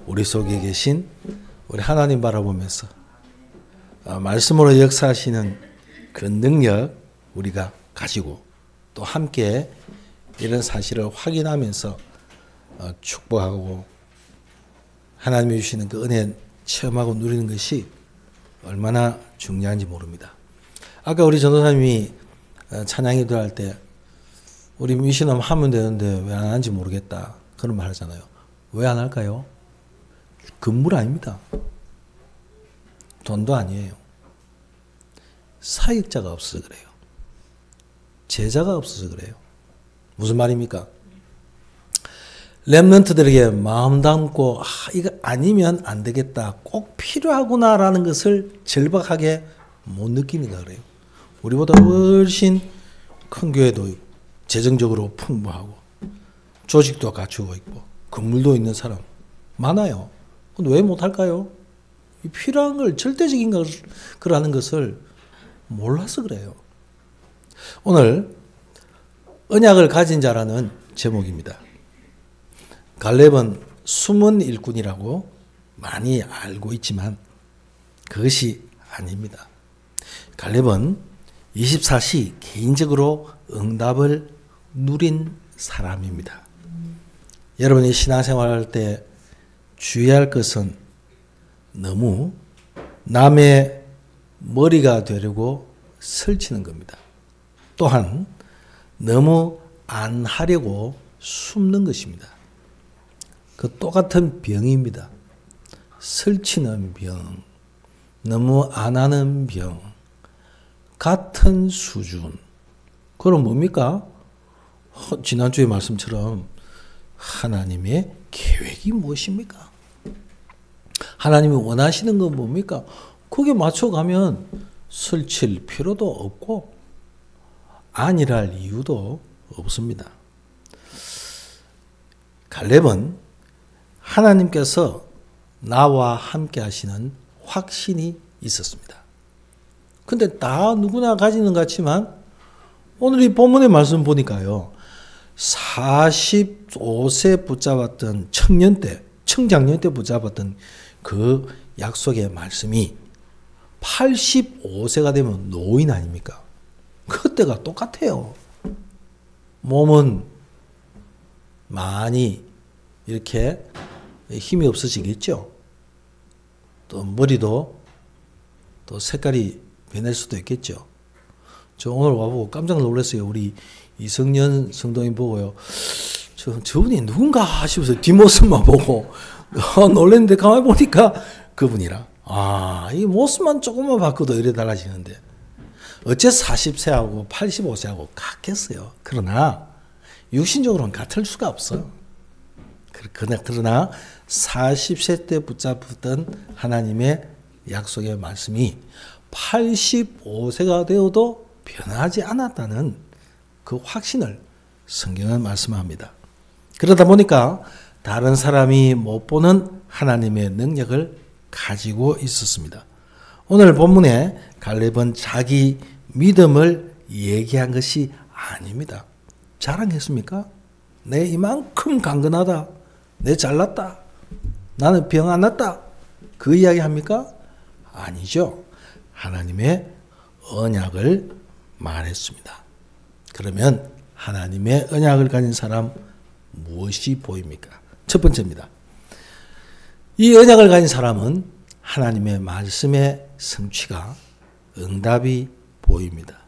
우리 속에 계신 우리 하나님 바라보면서 말씀으로 역사하시는 그 능력 우리가 가지고 또 함께 이런 사실을 확인하면서 축복하고 하나님이 주시는 그 은혜 체험하고 누리는 것이 얼마나 중요한지 모릅니다. 아까 우리 전도사님이 찬양 기도할 때 우리 미션홈 하면 되는데 왜 안 하는지 모르겠다 그런 말 하잖아요. 왜 안 할까요? 건물 아닙니다. 돈도 아니에요. 사역자가 없어서 그래요. 제자가 없어서 그래요. 무슨 말입니까? 렘넌트들에게 마음 담고 이거 아니면 안 되겠다, 꼭 필요하구나라는 것을 절박하게 못 느끼니까 그래요. 우리보다 훨씬 큰 교회도 재정적으로 풍부하고 조직도 갖추고 있고 건물도 있는 사람 많아요. 근데 왜 못할까요? 필요한 걸, 절대적인 거라는 것을 몰라서 그래요. 오늘 언약을 가진 자라는 제목입니다. 갈렙은 숨은 일꾼이라고 많이 알고 있지만 그것이 아닙니다. 갈렙은 24시 개인적으로 응답을 누린 사람입니다. 여러분이 신앙생활할 때 주의할 것은 너무 남의 머리가 되려고 설치는 겁니다. 또한 너무 안 하려고 숨는 것입니다. 그 똑같은 병입니다. 설치는 병, 너무 안 하는 병, 같은 수준. 그럼 뭡니까? 지난주의 말씀처럼 하나님의 계획이 무엇입니까? 하나님이 원하시는 건 뭡니까? 거기에 맞춰가면 설칠 필요도 없고 아니랄 이유도 없습니다. 갈렙은 하나님께서 나와 함께 하시는 확신이 있었습니다. 근데 다 누구나 가지는 것 같지만 오늘 이 본문의 말씀 보니까요. 45세 붙잡았던 청장년 때 붙잡았던 그 약속의 말씀이 85세가 되면 노인 아닙니까? 그때가 똑같아요. 몸은 많이 이렇게 힘이 없어지겠죠. 또 머리도 또 색깔이 변할 수도 있겠죠. 저 오늘 와보고 깜짝 놀랐어요. 우리 이성년 성도님 보고요. 저분이 누군가 싶어서 뒷모습만 보고 놀랐는데 가만히 보니까 그분이라. 이 모습만 조금만 바꿔도 이래 달라지는데 어째 40세하고 85세하고 같겠어요. 그러나 육신적으로는 같을 수가 없어요. 그러나 40세 때 붙잡던 하나님의 약속의 말씀이 85세가 되어도 변하지 않았다는 그 확신을 성경은 말씀합니다. 그러다 보니까 다른 사람이 못 보는 하나님의 능력을 가지고 있었습니다. 오늘 본문에 갈렙은 자기 믿음을 얘기한 것이 아닙니다. 자랑했습니까? 내 이만큼 강건하다. 내 잘났다. 나는 병 안 났다. 그 이야기 합니까? 아니죠. 하나님의 언약을 말했습니다. 그러면 하나님의 언약을 가진 사람 무엇이 보입니까? 첫 번째입니다. 이 언약을 가진 사람은 하나님의 말씀의 성취가 응답이 보입니다.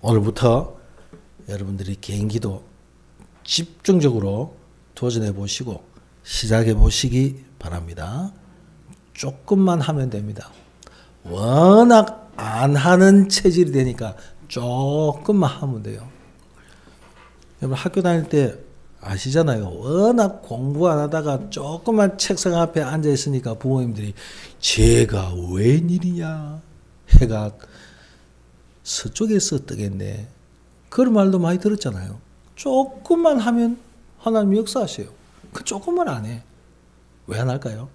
오늘부터 여러분들이 개인기도 집중적으로 도전해 보시고 시작해 보시기 바랍니다. 조금만 하면 됩니다. 워낙 안 하는 체질이 되니까 조금만 하면 돼요. 여러분 학교 다닐 때 아시잖아요. 워낙 공부 안 하다가 조금만 책상 앞에 앉아 있으니까 부모님들이 쟤가 웬일이냐, 해가 서쪽에서 뜨겠네, 그런 말도 많이 들었잖아요. 조금만 하면 하나님이 역사하세요. 그 조금만 안 해. 왜 안 할까요?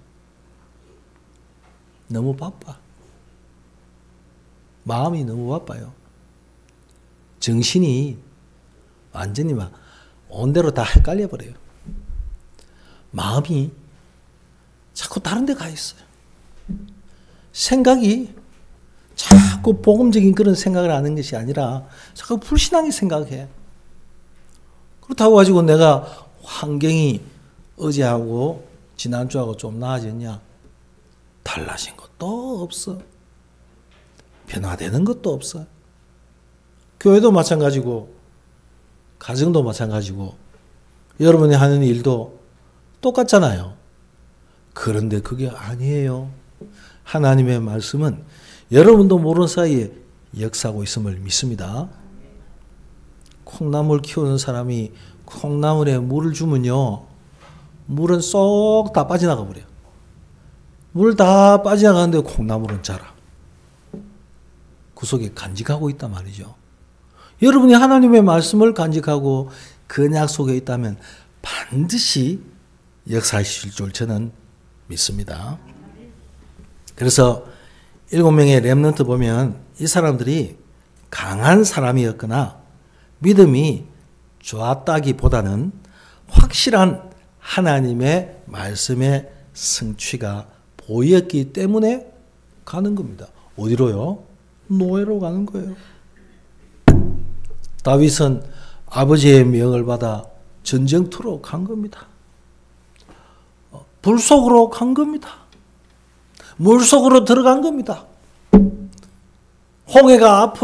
너무 바빠. 마음이 너무 바빠요. 정신이 완전히 막 온대로 다 헷갈려 버려요. 마음이 자꾸 다른 데 가 있어요. 생각이 자꾸 복음적인 그런 생각을 하는 것이 아니라 자꾸 불신앙의 생각해. 그렇다고 가지고 내가 환경이 어제하고 지난주하고 좀 나아졌냐? 달라진 것도 없어. 변화되는 것도 없어. 교회도 마찬가지고 가정도 마찬가지고 여러분이 하는 일도 똑같잖아요. 그런데 그게 아니에요. 하나님의 말씀은 여러분도 모르는 사이에 역사하고 있음을 믿습니다. 콩나물 키우는 사람이 콩나물에 물을 주면요, 물은 쏙 다 빠져나가 버려요. 물 다 빠져나가는데 콩나물은 자라. 그 속에 간직하고 있단 말이죠. 여러분이 하나님의 말씀을 간직하고 그 언약 속에 있다면 반드시 역사하실 줄 저는 믿습니다. 그래서 7명의 렘넌트 보면 이 사람들이 강한 사람이었거나 믿음이 좋았다기보다는 확실한 하나님의 말씀의 성취가 보였기 때문에 가는 겁니다. 어디로요? 노예로 가는 거예요. 다윗은 아버지의 명을 받아 전쟁터로 간 겁니다. 불 속으로 간 겁니다. 물 속으로 들어간 겁니다. 홍해가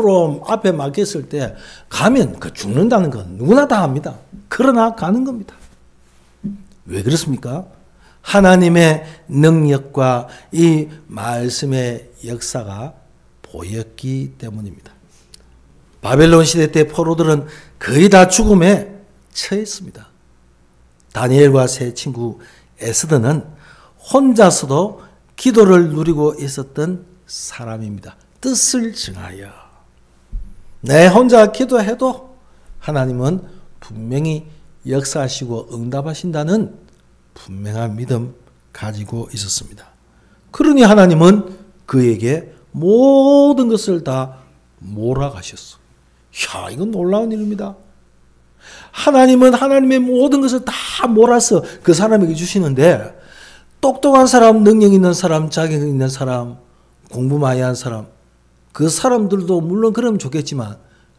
앞에 막혔을 때 가면 그 죽는다는 건 누구나 다 압니다. 그러나 가는 겁니다. 왜 그렇습니까? 하나님의 능력과 이 말씀의 역사가 보였기 때문입니다. 바벨론 시대 때 포로들은 거의 다 죽음에 처했습니다. 다니엘과 세 친구 에스더는 혼자서도 기도를 누리고 있었던 사람입니다. 뜻을 정하여. 내 혼자 기도해도 하나님은 분명히 역사하시고 응답하신다는 분명한 믿음 가지고 있었습니다. 그러니 하나님은 그에게 모든 것을 다 몰아가셨어. 야, 이건 놀라운 일입니다. 하나님은 하나님의 모든 것을 다 몰아서 그 사람에게 주시는데 똑똑한 사람, 능력 있는 사람, 자격 있는 사람, 공부 많이 한 사람, 그 사람들도 물론 그러면 좋겠지만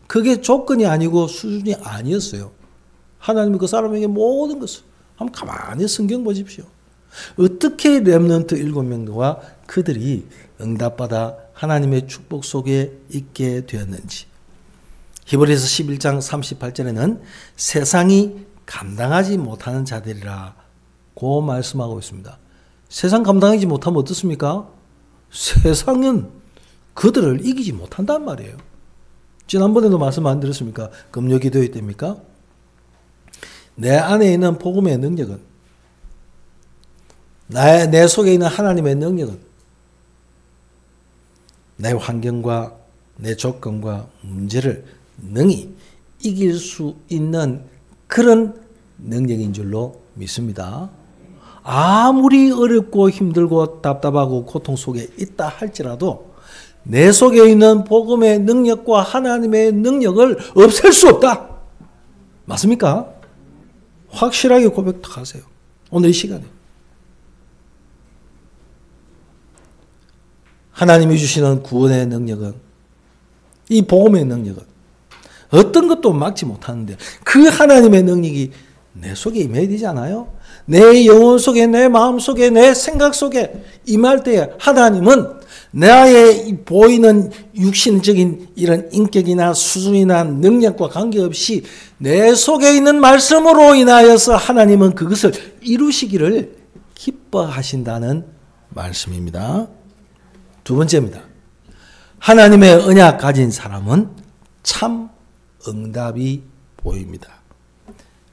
그게 조건이 아니고 수준이 아니었어요. 하나님이 그 사람에게 모든 것을 한번 가만히 성경 보십시오. 어떻게 렘넌트 7명과 그들이 응답받아 하나님의 축복 속에 있게 되었는지. 히브리서 11장 38절에는 세상이 감당하지 못하는 자들이라고 말씀하고 있습니다. 세상 감당하지 못하면 어떻습니까? 세상은 그들을 이기지 못한단 말이에요. 지난번에도 말씀 안 드렸습니까? 금요 기도회 때입니까? 내 안에 있는 복음의 능력은, 내 속에 있는 하나님의 능력은 내 환경과 내 조건과 문제를 능히 이길 수 있는 그런 능력인 줄로 믿습니다. 아무리 어렵고 힘들고 답답하고 고통 속에 있다 할지라도 내 속에 있는 복음의 능력과 하나님의 능력을 없앨 수 없다. 맞습니까? 확실하게 고백하세요. 오늘 이 시간에. 하나님이 주시는 구원의 능력은, 이 복음의 능력은 어떤 것도 막지 못하는데 그 하나님의 능력이 내 속에 임해야 되지 않아요? 내 영혼 속에, 내 마음 속에, 내 생각 속에 임할 때에 하나님은 나의 보이는 육신적인 이런 인격이나 수준이나 능력과 관계없이 내 속에 있는 말씀으로 인하여서 하나님은 그것을 이루시기를 기뻐하신다는 말씀입니다. 두 번째입니다. 하나님의 언약 가진 사람은 참 응답이 보입니다.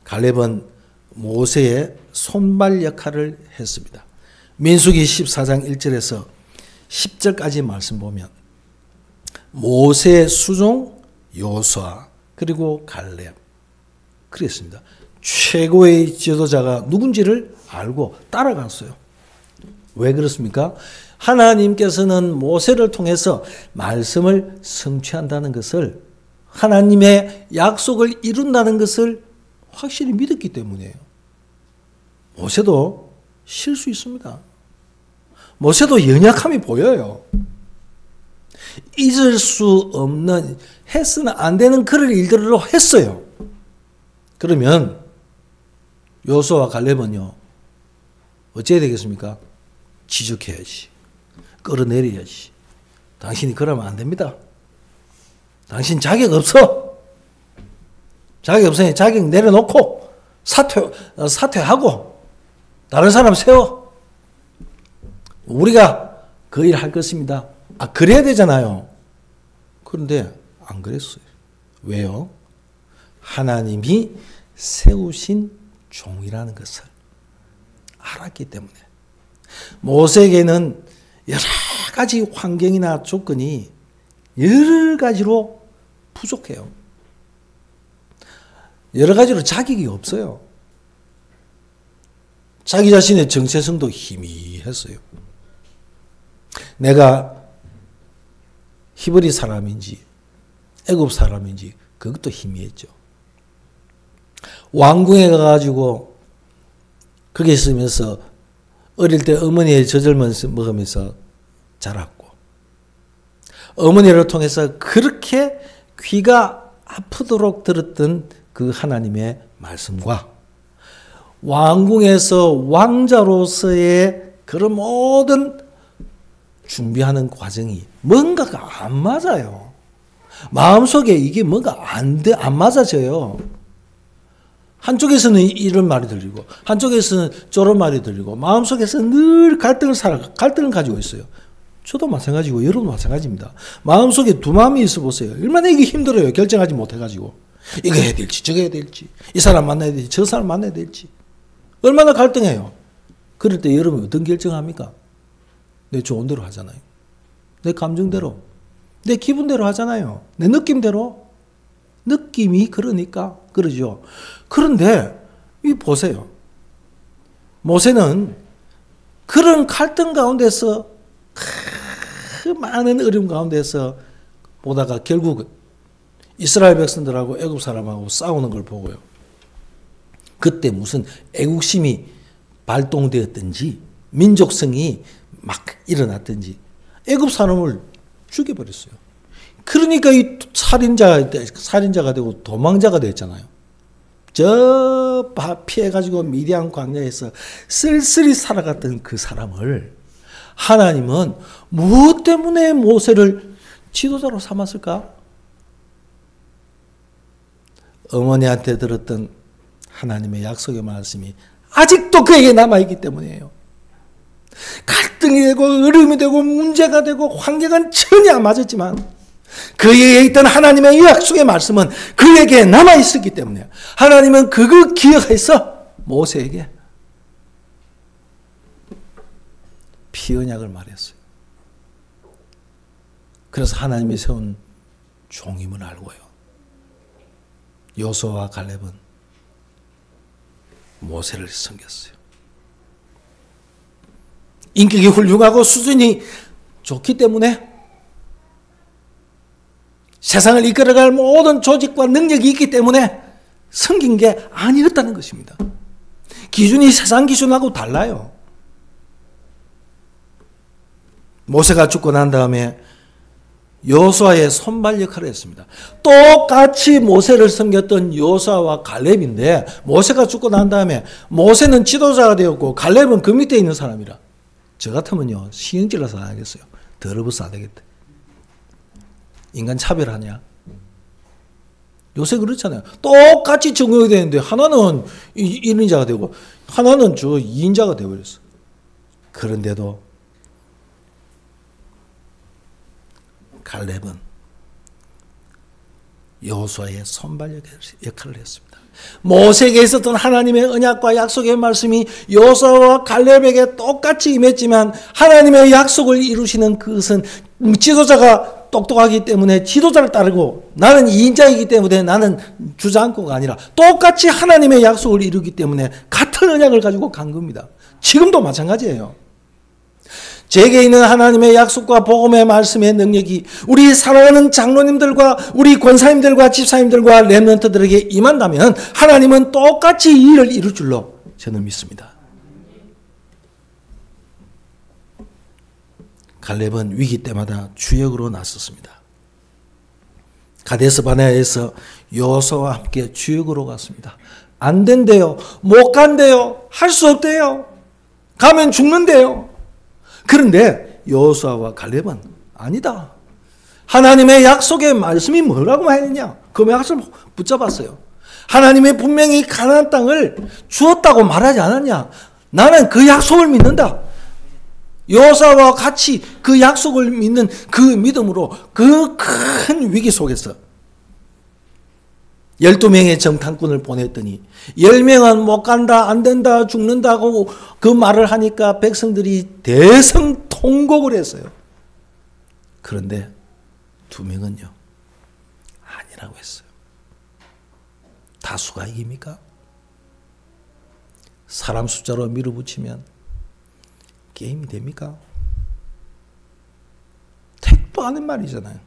갈렙은 모세의 손발 역할을 했습니다. 민수기 14장 1절에서 10절까지 말씀 보면 모세의 수종 여호수아 그리고 갈렙 그랬습니다. 최고의 지도자가 누군지를 알고 따라갔어요. 왜 그렇습니까? 하나님께서는 모세를 통해서 말씀을 성취한다는 것을, 하나님의 약속을 이룬다는 것을 확실히 믿었기 때문이에요. 모세도 실수 있습니다. 모세도 연약함이 보여요. 잊을 수 없는, 해서는 안 되는 그런 일들을 했어요. 그러면 여호수아와 갈렙은요, 어찌해야 되겠습니까? 지적해야지. 끌어내려야지. 당신이 그러면 안 됩니다. 당신 자격 없어. 자격 없으니 자격 내려놓고 사퇴하고 다른 사람 세워. 우리가 그 일 할 것입니다. 그래야 되잖아요. 그런데 안 그랬어요. 왜요? 하나님이 세우신 종이라는 것을 알았기 때문에. 모세에게는 여러 가지 환경이나 조건이 여러 가지로 부족해요. 여러 가지로 자격이 없어요. 자기 자신의 정체성도 희미했어요. 내가 히브리 사람인지 애굽 사람인지 그것도 희미했죠. 왕궁에 가가지고 거기 있으면서 어릴 때 어머니의 젖을 먹으면서 자랐고, 어머니를 통해서 그렇게 귀가 아프도록 들었던 그 하나님의 말씀과 왕궁에서 왕자로서의 그런 모든 준비하는 과정이 뭔가가 안 맞아요. 마음속에 이게 뭔가 안 맞아져요. 한쪽에서는 이런 말이 들리고 한쪽에서는 저런 말이 들리고 마음속에서 늘 갈등을 가지고 있어요. 저도 마찬가지고 여러분도 마찬가지입니다. 마음속에 두 마음이 있어 보세요. 얼마나 이게 힘들어요. 결정하지 못해가지고. 이거 해야 될지 저거 해야 될지, 이 사람 만나야 될지 저 사람 만나야 될지 얼마나 갈등해요. 그럴 때 여러분이 어떤 결정합니까? 내 좋은 대로 하잖아요. 내 감정대로, 내 기분대로 하잖아요. 내 느낌대로. 느낌이 그러니까 그러죠. 그런데 이 보세요. 모세는 그런 갈등 가운데서, 그 많은 어려움 가운데서 보다가 결국 이스라엘 백성들하고 애굽 사람하고 싸우는 걸 보고요. 그때 무슨 애국심이 발동되었든지 민족성이 막 일어났든지 애굽 사람을 죽여버렸어요. 그러니까 이 살인자가 되고 도망자가 됐잖아요. 저 피해가지고 미디안 광야에서 쓸쓸히 살아갔던 그 사람을 하나님은 무엇 때문에 모세를 지도자로 삼았을까? 어머니한테 들었던 하나님의 약속의 말씀이 아직도 그에게 남아있기 때문이에요. 갈등이 되고 어려움이 되고 문제가 되고 환경은 전혀 안 맞았지만 그에게 있던 하나님의 약속의 말씀은 그에게 남아있었기 때문에 하나님은 그거 기억해서 모세에게 피언약을 말했어요. 그래서 하나님이 세운 종임을 알고요. 여호수아와 갈렙은 모세를 섬겼어요. 인격이 훌륭하고 수준이 좋기 때문에 세상을 이끌어갈 모든 조직과 능력이 있기 때문에 섬긴 게 아니었다는 것입니다. 기준이 세상 기준하고 달라요. 모세가 죽고 난 다음에 여호수아의 손발 역할을 했습니다. 똑같이 모세를 섬겼던 여호수아와 갈렙인데 모세가 죽고 난 다음에 모세는 지도자가 되었고 갈렙은 그 밑에 있는 사람이라. 저 같으면요 신경질나서 안 하겠어요. 더러워서 안 되겠다. 인간 차별하냐? 요새 그렇잖아요. 똑같이 적용이 되는데 하나는 1인자가 되고 하나는 저 2인자가 되어버렸어. 그런데도 갈렙은 여호수아의 손발 역할을 했습니다. 모세에게 있었던 하나님의 언약과 약속의 말씀이 여호수아와 갈렙에게 똑같이 임했지만 하나님의 약속을 이루시는 그것은 지도자가 똑똑하기 때문에 지도자를 따르고 나는 2인자이기 때문에 나는 주저앉고가 아니라 똑같이 하나님의 약속을 이루기 때문에 같은 언약을 가지고 간 겁니다. 지금도 마찬가지예요. 제게 있는 하나님의 약속과 복음의 말씀의 능력이 우리 사랑하는 장로님들과 우리 권사님들과 집사님들과 렘넌트들에게 임한다면 하나님은 똑같이 이 일을 이룰 줄로 저는 믿습니다. 갈렙은 위기 때마다 주역으로 나섰습니다. 가데스 바네아에서 여호수아와 함께 주역으로 갔습니다. 안 된대요. 못 간대요. 할 수 없대요. 가면 죽는데요. 그런데 여호수아와 갈렙은 아니다. 하나님의 약속의 말씀이 뭐라고 했느냐? 그 말씀을 붙잡았어요. 하나님이 분명히 가나안 땅을 주었다고 말하지 않았냐? 나는 그 약속을 믿는다. 여호수아와 같이 그 약속을 믿는 그 믿음으로 그 큰 위기 속에서 12명의 정탐꾼을 보냈더니 10명은 못 간다, 안 된다, 죽는다고 그 말을 하니까 백성들이 대성통곡을 했어요. 그런데 2명은요, 아니라고 했어요. 다수가 이깁니까? 사람 숫자로 밀어붙이면 게임이 됩니까? 택도 아닌 말이잖아요.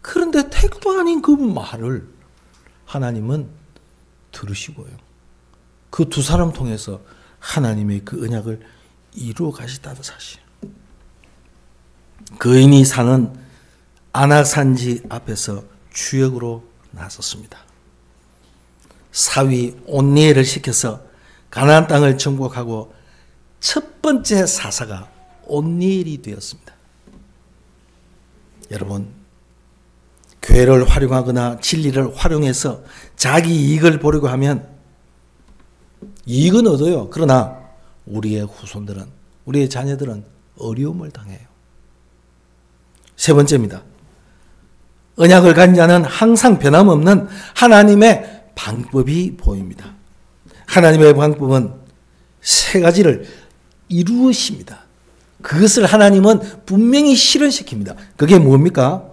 그런데 택도 아닌 그 말을 하나님은 들으시고요. 그 2사람 통해서 하나님의 그 언약을 이루어 가시다는 사실. 거인이 사는 아낙산지 앞에서 주역으로 나섰습니다. 사위 온니엘을 시켜서 가나안 땅을 정복하고 첫 번째 사사가 온니엘이 되었습니다. 여러분, 교회를 활용하거나 진리를 활용해서 자기 이익을 보려고 하면 이익은 얻어요. 그러나 우리의 후손들은, 우리의 자녀들은 어려움을 당해요. 3번째입니다. 언약을 가진 자는 항상 변함없는 하나님의 방법이 보입니다. 하나님의 방법은 3가지를 이루으십니다. 그것을 하나님은 분명히 실현시킵니다. 그게 뭡니까?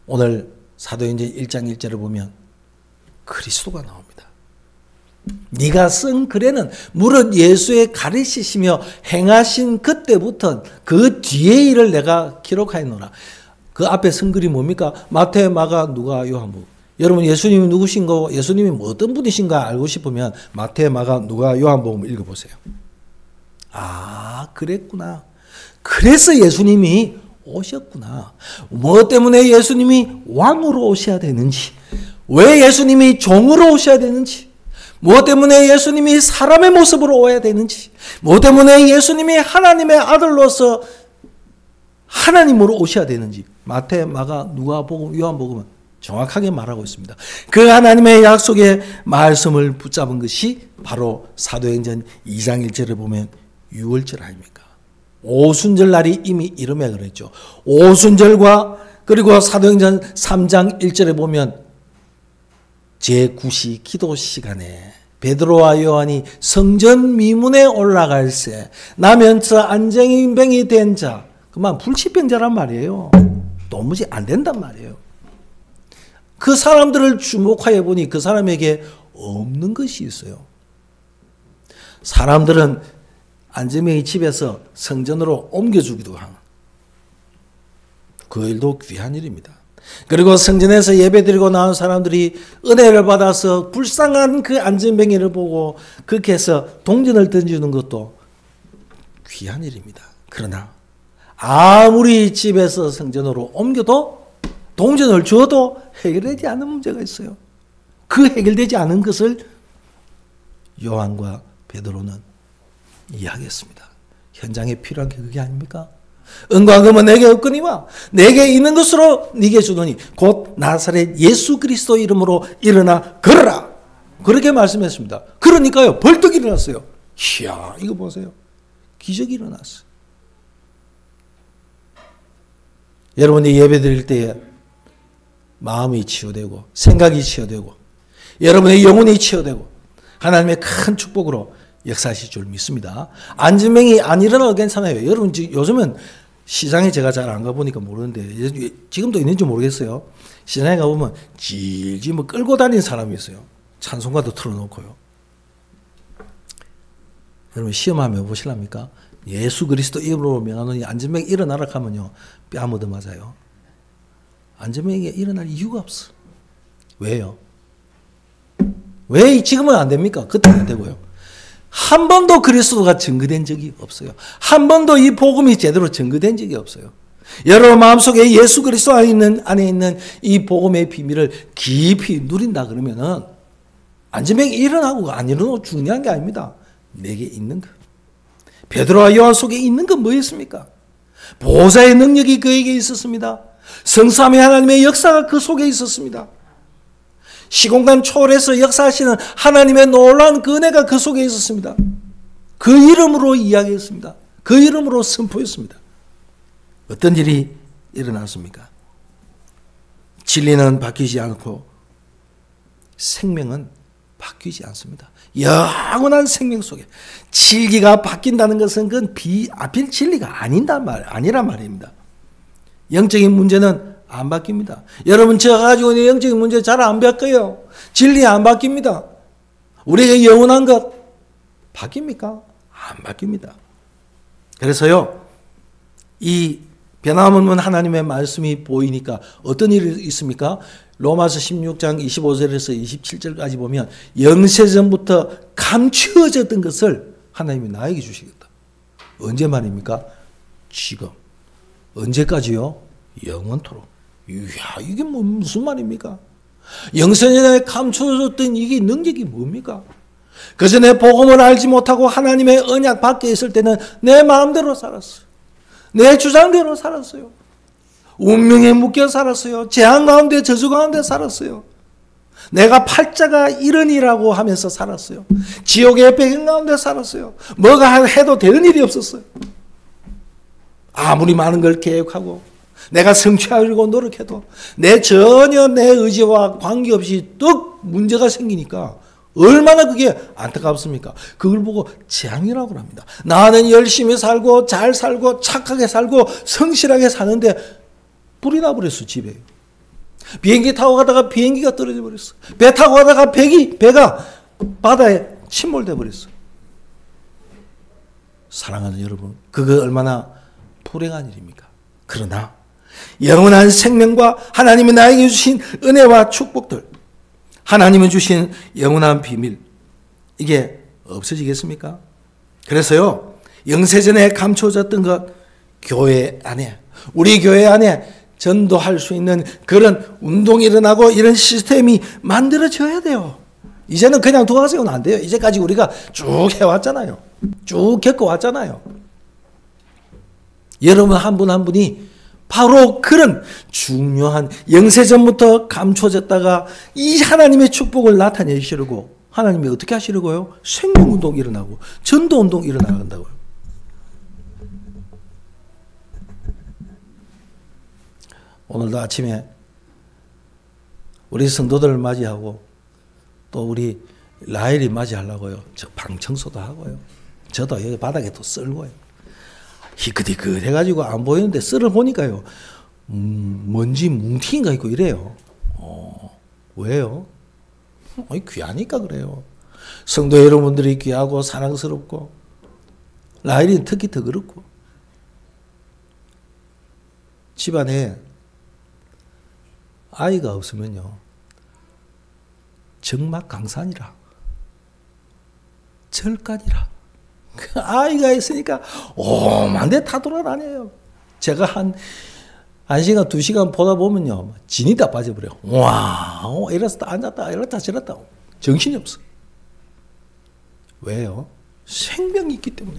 오늘 사도행전 1장 1절을 보면 그리스도가 나옵니다. 네가 쓴 글에는 무릇 예수의 가르치시며 행하신 그때부터 그 뒤의 일을 내가 기록하였노라. 그 앞에 쓴 글이 뭡니까? 마태, 마가, 누가, 요한복음. 여러분, 예수님이 누구신가, 예수님이 어떤 분이신가 알고 싶으면 마태, 마가, 누가, 요한복음을 읽어보세요. 아, 그랬구나. 그래서 예수님이 오셨구나. 뭐 때문에 예수님이 왕으로 오셔야 되는지, 왜 예수님이 종으로 오셔야 되는지, 뭐 때문에 예수님이 사람의 모습으로 오야 되는지, 뭐 때문에 예수님이 하나님의 아들로서 하나님으로 오셔야 되는지 마태, 마가, 누가복음, 요한복음은 정확하게 말하고 있습니다. 그 하나님의 약속의 말씀을 붙잡은 것이 바로 사도행전 2장 1절을 보면 유월절 아닙니까? 오순절 날이 이미 이름에 그랬죠. 오순절과 그리고 사도행전 3장 1절에 보면 제9시 기도 시간에 베드로와 요한이 성전 미문에 올라갈새 나면서 안정병이 된 자, 그만 불치병자란 말이에요. 도무지 안 된단 말이에요. 그 사람들을 주목하여 보니 그 사람에게 없는 것이 있어요. 사람들은 안정병이 집에서 성전으로 옮겨주기도 하는 그 일도 귀한 일입니다. 그리고 성전에서 예배드리고 나온 사람들이 은혜를 받아서 불쌍한 그 안전병이를 보고 그렇게 해서 동전을 던지는 것도 귀한 일입니다. 그러나 아무리 집에서 성전으로 옮겨도 동전을 줘도 해결되지 않는 문제가 있어요. 그 해결되지 않은 것을 요한과 베드로는 이야기했습니다. 현장에 필요한 게 그게 아닙니까? 은과 금은 내게 없거니와 내게 있는 것으로 네게 주노니 곧 나사렛 예수 그리스도 이름으로 일어나 걸어라. 그렇게 말씀했습니다. 그러니까요, 벌떡 일어났어요. 이야, 이거 보세요. 기적이 일어났어요. 여러분이 예배 드릴 때에 마음이 치유되고 생각이 치유되고 여러분의 영혼이 치유되고 하나님의 큰 축복으로 역사하실 줄 믿습니다. 안전병이 안 일어나도 괜찮아요. 여러분, 요즘은 시장에 제가 잘 안 가보니까 모르는데 지금도 있는지 모르겠어요. 시장에 가보면 질질 뭐 끌고 다니는 사람이 있어요. 찬송가도 틀어놓고요. 여러분, 시험하면 보실랍니까? 예수 그리스도 이름으로 명하노니 안전병이 일어나라 하면요, 뺨 얻어 맞아요. 안전병이 일어날 이유가 없어. 왜요? 왜 지금은 안 됩니까? 그때는 안 되고요. 한 번도 그리스도가 증거된 적이 없어요. 한 번도 이 복음이 제대로 증거된 적이 없어요. 여러분 마음속에 예수 그리스도 안에 있는 이 복음의 비밀을 깊이 누린다 그러면은 안전병이 일어나고 안 일어나고 중요한 게 아닙니다. 내게 있는 것. 베드로와 요한 속에 있는 건 뭐였습니까? 보호자의 능력이 그에게 있었습니다. 성삼위 하나님의 역사가 그 속에 있었습니다. 시공간 초월해서 역사하시는 하나님의 놀라운 그 은혜가 그 속에 있었습니다. 그 이름으로 이야기했습니다. 그 이름으로 선포했습니다. 어떤 일이 일어났습니까? 진리는 바뀌지 않고 생명은 바뀌지 않습니다. 영원한 생명 속에 진리가 바뀐다는 것은 그건 비합일 진리가 아니란 말입니다. 영적인 문제는 안 바뀝니다. 여러분 제가 가지고 있는 영적인 문제 잘 안 바뀌어요. 진리 안 바뀝니다. 우리에게 영원한 것 바뀝니까? 안 바뀝니다. 그래서요, 이 변함없는 하나님의 말씀이 보이니까 어떤 일이 있습니까? 로마서 16장 25절에서 27절까지 보면 영세전부터 감추어졌던 것을 하나님이 나에게 주시겠다. 언제 말입니까? 지금. 언제까지요? 영원토록. 이야, 이게 무슨 말입니까? 영세전에 감추어졌던 이게 능력이 뭡니까? 그전에 복음을 알지 못하고 하나님의 언약 밖에 있을 때는 내 마음대로 살았어요. 내 주장대로 살았어요. 운명에 묶여 살았어요. 재앙 가운데 저주 가운데 살았어요. 내가 팔자가 이런이라고 하면서 살았어요. 지옥의 배경 가운데 살았어요. 뭐가 해도 되는 일이 없었어요. 아무리 많은 걸 계획하고 내가 성취하려고 노력해도 전혀 내 의지와 관계없이 뚝 문제가 생기니까 얼마나 그게 안타깝습니까? 그걸 보고 재앙이라고 합니다. 나는 열심히 살고 잘 살고 착하게 살고 성실하게 사는데 불이 나버렸어, 집에. 비행기 타고 가다가 비행기가 떨어져 버렸어. 배 타고 가다가 배가 바다에 침몰돼 버렸어. 사랑하는 여러분, 그거 얼마나 불행한 일입니까? 그러나 영원한 생명과 하나님이 나에게 주신 은혜와 축복들, 하나님이 주신 영원한 비밀, 이게 없어지겠습니까? 그래서요, 영세전에 감춰졌던 것, 교회 안에, 우리 교회 안에 전도할 수 있는 그런 운동이 일어나고 이런 시스템이 만들어져야 돼요. 이제는 그냥 두어가서는 안 돼요. 이제까지 우리가 쭉 해왔잖아요. 쭉 겪어왔잖아요. 여러분 한 분 한 분이 바로 그런 중요한 영세전부터 감춰졌다가 이 하나님의 축복을 나타내시려고 하나님이 어떻게 하시려고요? 생명운동이 일어나고 전도운동이 일어나간다고요. 오늘도 아침에 우리 성도들을 맞이하고 또 우리 라헬이 맞이하려고요. 저 방 청소도 하고요. 저도 여기 바닥에 또 썰고요. 희끗희끗 해가지고 안 보이는데 썰을 보니까요. 먼지 뭉티인가 있고 이래요. 왜요? 귀하니까 그래요. 성도 여러분들이 귀하고 사랑스럽고 라헬이는 특히 더 그렇고 집안에 아이가 없으면요. 정막강산이라. 절간이라. 그 아이가 있으니까 오만데 다 돌아다녀요. 제가 한 1시간, 2시간 보다 보면요. 진이 다 빠져버려요. 와, 이랬다, 앉았다, 이랬다, 저랬다. 정신이 없어. 왜요? 생명이 있기 때문에.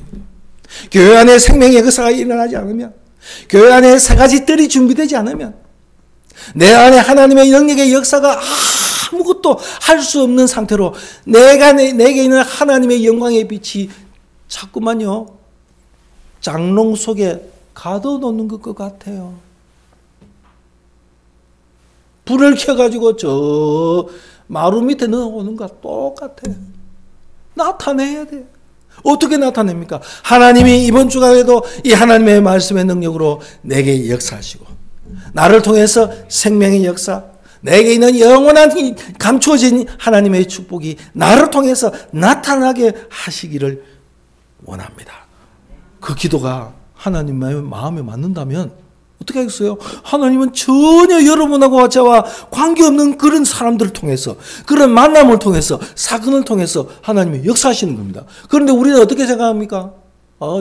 교회 안에 생명의 역사가 일어나지 않으면, 교회 안에 세 가지 뜰이 준비되지 않으면, 내 안에 하나님의 영역의 역사가 아무것도 할 수 없는 상태로 내게 있는 하나님의 영광의 빛이 자꾸만요 장롱 속에 가둬놓는 것 같아요. 불을 켜가지고 저 마루 밑에 넣어오는 것과 똑같아요. 나타내야 돼. 어떻게 나타냅니까? 하나님이 이번 주간에도 이 하나님의 말씀의 능력으로 내게 역사하시고 나를 통해서 생명의 역사, 내게 있는 영원한 감추어진 하나님의 축복이 나를 통해서 나타나게 하시기를 원합니다. 그 기도가 하나님의 마음에 맞는다면 어떻게 하겠어요? 하나님은 전혀 여러분하고 저와 관계없는 그런 사람들을 통해서, 그런 만남을 통해서, 사건을 통해서 하나님이 역사하시는 겁니다. 그런데 우리는 어떻게 생각합니까?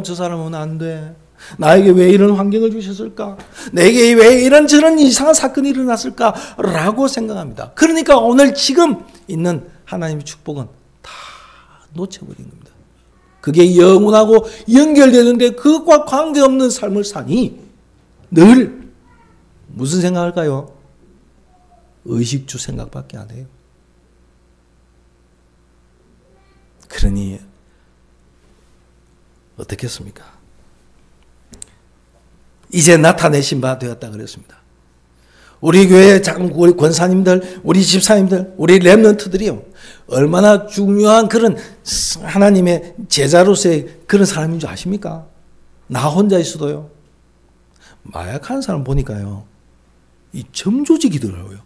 저 사람은 안 돼. 나에게 왜 이런 환경을 주셨을까? 내게 왜 이런 저런 이상한 사건이 일어났을까? 라고 생각합니다. 그러니까 오늘 지금 있는 하나님의 축복은 다 놓쳐버린 겁니다. 그게 영원하고 연결되는데 그것과 관계없는 삶을 사니 늘 무슨 생각할까요? 의식주 생각밖에 안 해요. 그러니 어떻겠습니까? 이제 나타내신 바 되었다 그랬습니다. 우리 교회 우리 권사님들, 우리 집사님들, 우리 렘넌트들이요, 얼마나 중요한 그런 하나님의 제자로서의 그런 사람인 줄 아십니까? 나 혼자 있어도요, 마약하는 사람 보니까요, 이 점조직이 들어요.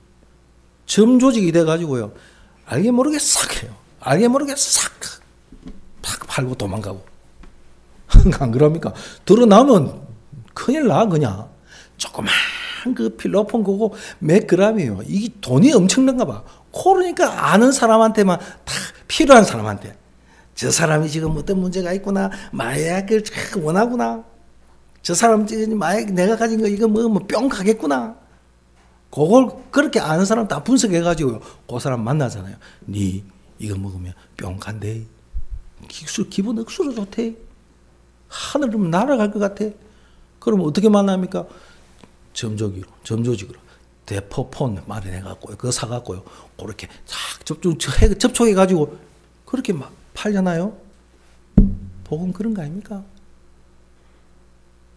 점조직이 돼가지고요, 알게 모르게 싹 해요. 알게 모르게 싹 팔고 도망가고. 안 그럽니까? 드러나면 큰일 나, 그냥. 조그만 그 필로폰 그거 몇 그램이에요. 이게 돈이 엄청난가 봐. 그러니까 아는 사람한테만 다 필요한 사람한테. 저 사람이 지금 어떤 문제가 있구나. 마약을 원하구나. 저 사람 마약 내가 가진 거 이거 먹으면 뿅 가겠구나. 그걸 그렇게 아는 사람 다 분석해가지고 그 사람 만나잖아요. 니 이거 먹으면 뿅 간대. 기분 억수로 좋대. 하늘로 날아갈 것 같아. 그럼 어떻게 만납니까? 점조직으로 대포폰 마련해갖고요. 그거 사갖고요. 그렇게 싹 접촉해가지고 그렇게 막 팔잖아요. 복음 그런 거 아닙니까?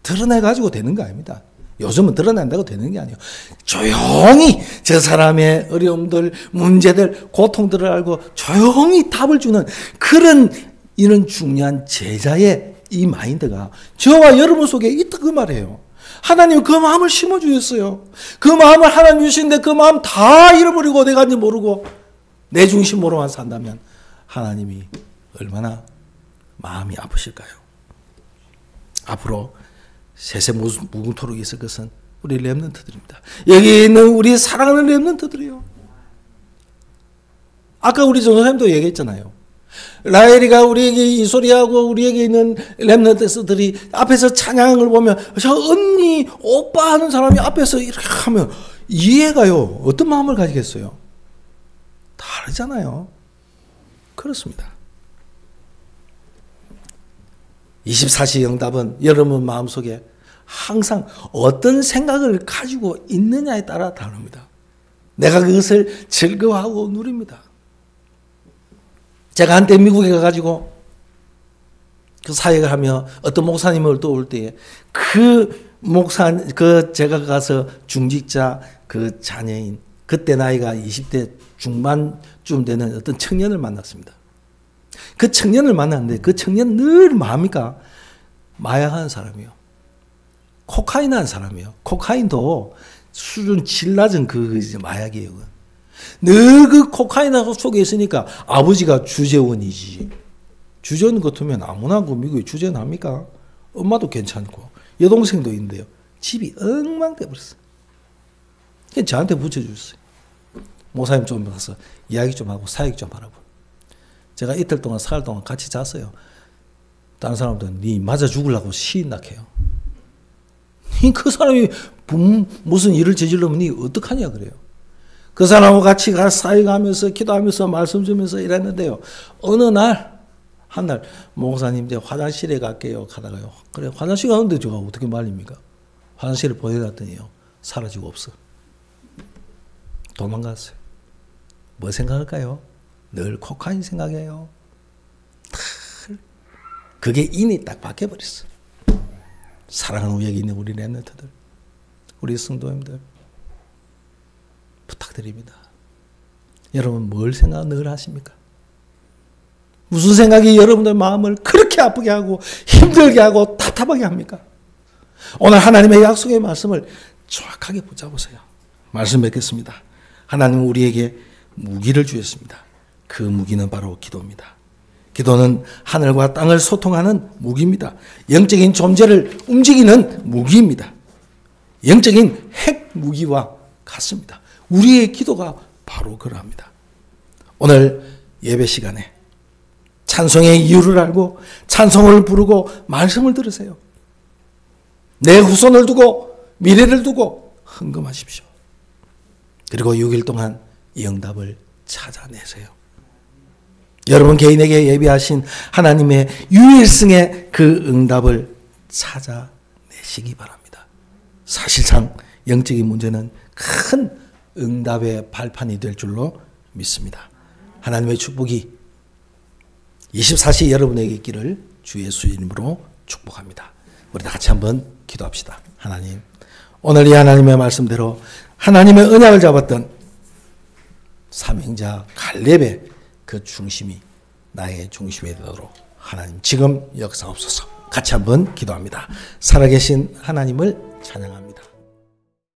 드러내가지고 되는 거 아닙니다. 요즘은 드러낸다고 되는 게 아니에요. 조용히 저 사람의 어려움들, 문제들, 고통들을 알고 조용히 답을 주는 그런 이런 중요한 제자의 이 마인드가 저와 여러분 속에 있다 그 말이에요. 하나님 그 마음을 심어주셨어요. 그 마음을 하나님 주시는데 그 마음 다 잃어버리고 어디 간지 모르고 내 중심으로만 산다면 하나님이 얼마나 마음이 아프실까요? 앞으로 세세무궁토록 있을 것은 우리 렘넌트들입니다. 여기 있는 우리 사랑하는 렘넌트들이요. 아까 우리 전도사님도 얘기했잖아요. 라헬이가 우리에게 이 소리하고 우리에게 있는 렘넌트들이 앞에서 찬양을 보면 저 언니, 오빠 하는 사람이 앞에서 이렇게 하면 이해가요. 어떤 마음을 가지겠어요? 다르잖아요. 그렇습니다. 24시 응답은 여러분 마음속에 항상 어떤 생각을 가지고 있느냐에 따라 다릅니다. 내가 그것을 즐거워하고 누립니다. 제가 한때 미국에 가가지고 그 사역을 하며 어떤 목사님을 도울 때에 제가 가서 중직자 그 자녀인, 그때 나이가 20대 중반쯤 되는 어떤 청년을 만났습니다. 그 청년을 만났는데 그 청년 늘 뭐합니까? 마약하는 사람이요. 코카인 하는 사람이요. 코카인도 수준 질 낮은 그 마약이에요. 늘 그 코카인 속에 있으니까 아버지가 주재원이지. 주재원 같으면 아무나 그 미국에 주재원 합니까? 엄마도 괜찮고 여동생도 있는데요. 집이 엉망돼 버렸어요. 그냥 저한테 붙여주셨어요. 목사님 좀 가서 이야기 좀 하고 사역 좀 하라고. 제가 이틀 동안 사흘 동안 같이 잤어요. 다른 사람들은 니 맞아 죽으려고 시인낙해요. 그 사람이 무슨 일을 저지르면 니 어떡하냐 그래요. 그 사람하고 같이 사역하면서 기도하면서 말씀 주면서 일했는데요. 어느 날 한 날 목사님 이제 화장실에 갈게요 가다가요. 그래 화장실 가는데 제가 어떻게 말립니까? 화장실에 보내놨더니요. 사라지고 없어. 도망갔어요. 뭐 생각할까요? 늘 코카인 생각해요. 그게 인이 딱 바뀌어버렸어. 사랑하는 여기 있는 우리 렘넌트들, 우리 성도님들 부탁드립니다. 여러분 뭘 생각 늘 하십니까? 무슨 생각이 여러분들 마음을 그렇게 아프게 하고 힘들게 하고 답답하게 합니까? 오늘 하나님의 약속의 말씀을 정확하게 붙잡으세요. 말씀 맺겠습니다. 하나님은 우리에게 무기를 주셨습니다. 그 무기는 바로 기도입니다. 기도는 하늘과 땅을 소통하는 무기입니다. 영적인 존재를 움직이는 무기입니다. 영적인 핵 무기와 같습니다. 우리의 기도가 바로 그러합니다. 오늘 예배 시간에 찬송의 이유를 알고 찬송을 부르고 말씀을 들으세요. 내 후손을 두고 미래를 두고 헌금하십시오. 그리고 6일 동안 이 응답을 찾아내세요. 여러분 개인에게 예비하신 하나님의 유일성의 그 응답을 찾아내시기 바랍니다. 사실상 영적인 문제는 큰 응답의 발판이 될 줄로 믿습니다. 하나님의 축복이 24시 여러분에게 있기를 주 예수 이름으로 축복합니다. 우리 다 같이 한번 기도합시다. 하나님, 오늘 이 하나님의 말씀대로 하나님의 언약을 잡았던 삼행자 갈렙의 그 중심이 나의 중심이 되도록 하나님 지금 역사옵소서. 같이 한번 기도합니다. 살아계신 하나님을 찬양합니다.